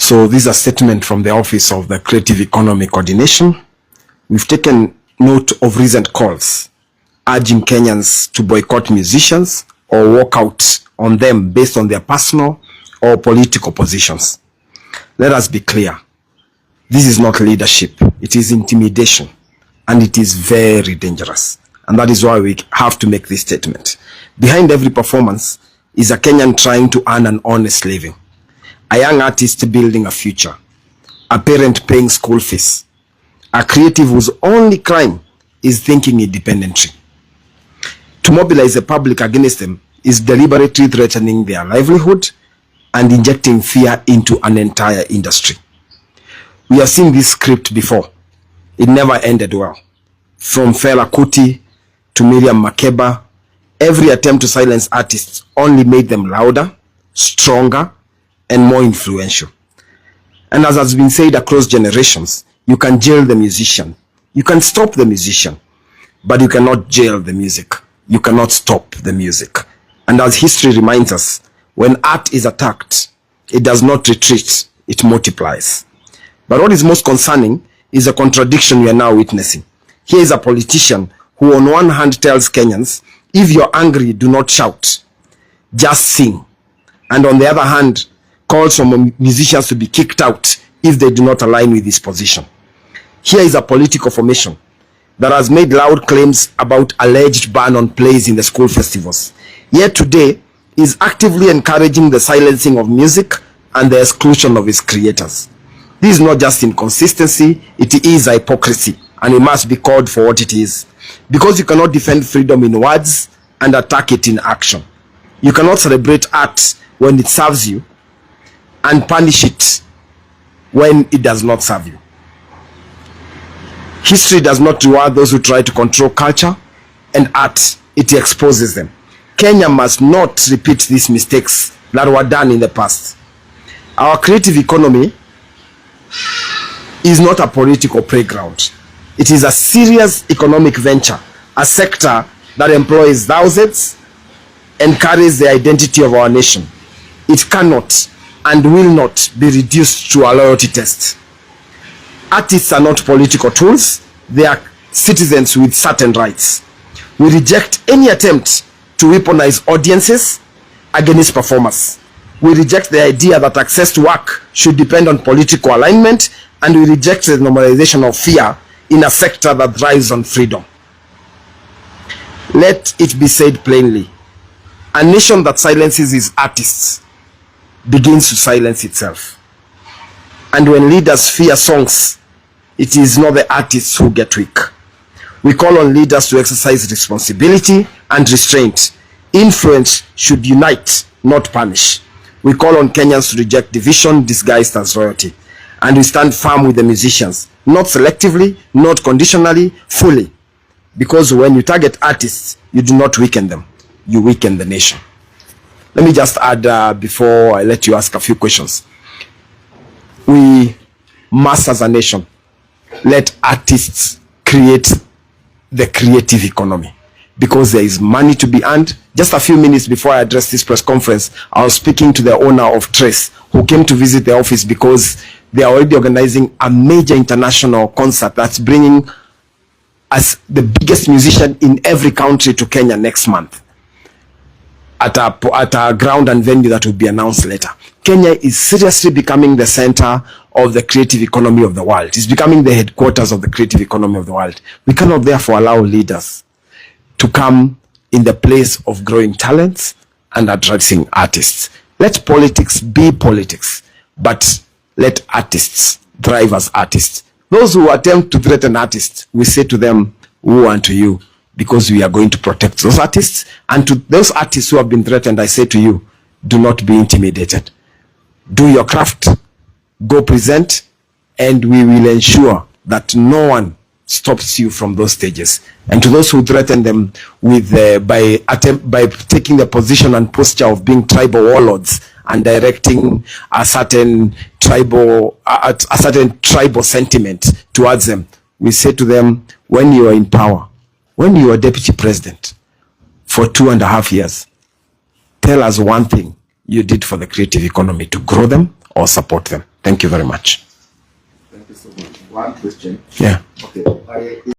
So this is a statement from the Office of the Creative Economy Coordination. We've taken note of recent calls urging Kenyans to boycott musicians or walk out on them based on their personal or political positions. Let us be clear. This is not leadership. It is intimidation, and it is very dangerous. And that is why we have to make this statement. Behind every performance is a Kenyan trying to earn an honest living, a young artist building a future, a parent paying school fees, a creative whose only crime is thinking independently. To mobilize the public against them is deliberately threatening their livelihood and injecting fear into an entire industry. We have seen this script before. It never ended well. From Fela Kuti to Miriam Makeba, every attempt to silence artists only made them louder, stronger, and more influential. And as has been said across generations, you can jail the musician, you can stop the musician, but you cannot jail the music. You cannot stop the music. And as history reminds us, when art is attacked, it does not retreat, it multiplies. But what is most concerning is a contradiction we are now witnessing. Here is a politician who on one hand tells Kenyans, if you're angry, do not shout, just sing. And on the other hand, calls for musicians to be kicked out if they do not align with his position. Here is a political formation that has made loud claims about alleged ban on plays in the school festivals, yet today is actively encouraging the silencing of music and the exclusion of its creators. This is not just inconsistency, it is hypocrisy, and it must be called for what it is. Because you cannot defend freedom in words and attack it in action. You cannot celebrate art when it serves you and punish it when it does not serve you. History does not reward those who try to control culture and art. It exposes them. Kenya must not repeat these mistakes that were done in the past. Our creative economy is not a political playground. It is a serious economic venture, a sector that employs thousands and carries the identity of our nation. It cannot and will not be reduced to a loyalty test. Artists are not political tools. They are citizens with certain rights. We reject any attempt to weaponize audiences against performers. We reject the idea that access to work should depend on political alignment, and we reject the normalization of fear in a sector that thrives on freedom. Let it be said plainly, a nation that silences its artists begins to silence itself. And when leaders fear songs, it is not the artists who get weak. We call on leaders to exercise responsibility and restraint. Influence should unite, not punish. We call on Kenyans to reject division disguised as royalty. And we stand firm with the musicians, not selectively, not conditionally, fully. Because when you target artists, you do not weaken them, you weaken the nation. Let me just add, before I let you ask a few questions. We must, as a nation, let artists create the creative economy, because there is money to be earned. Just a few minutes before I addressed this press conference, I was speaking to the owner of Trace, who came to visit the office because they are already organizing a major international concert that's bringing us the biggest musician in every country to Kenya next month at a ground and venue that will be announced later. Kenya is seriously becoming the center of the creative economy of the world. It's becoming the headquarters of the creative economy of the world. We cannot therefore allow leaders to come in the place of growing talents and addressing artists. Let politics be politics, but let artists thrive as artists. Those who attempt to threaten artists, we say to them, woe unto you, because we are going to protect those artists. And to those artists who have been threatened, I say to you, do not be intimidated. Do your craft, go present, and we will ensure that no one stops you from those stages. And to those who threaten them with by taking the position and posture of being tribal warlords and directing a certain tribal sentiment towards them, we say to them, when you are in power, when you are deputy president for 2.5 years, tell us one thing you did for the creative economy to grow them or support them. Thank you very much. Thank you so much. One question. Yeah. Okay.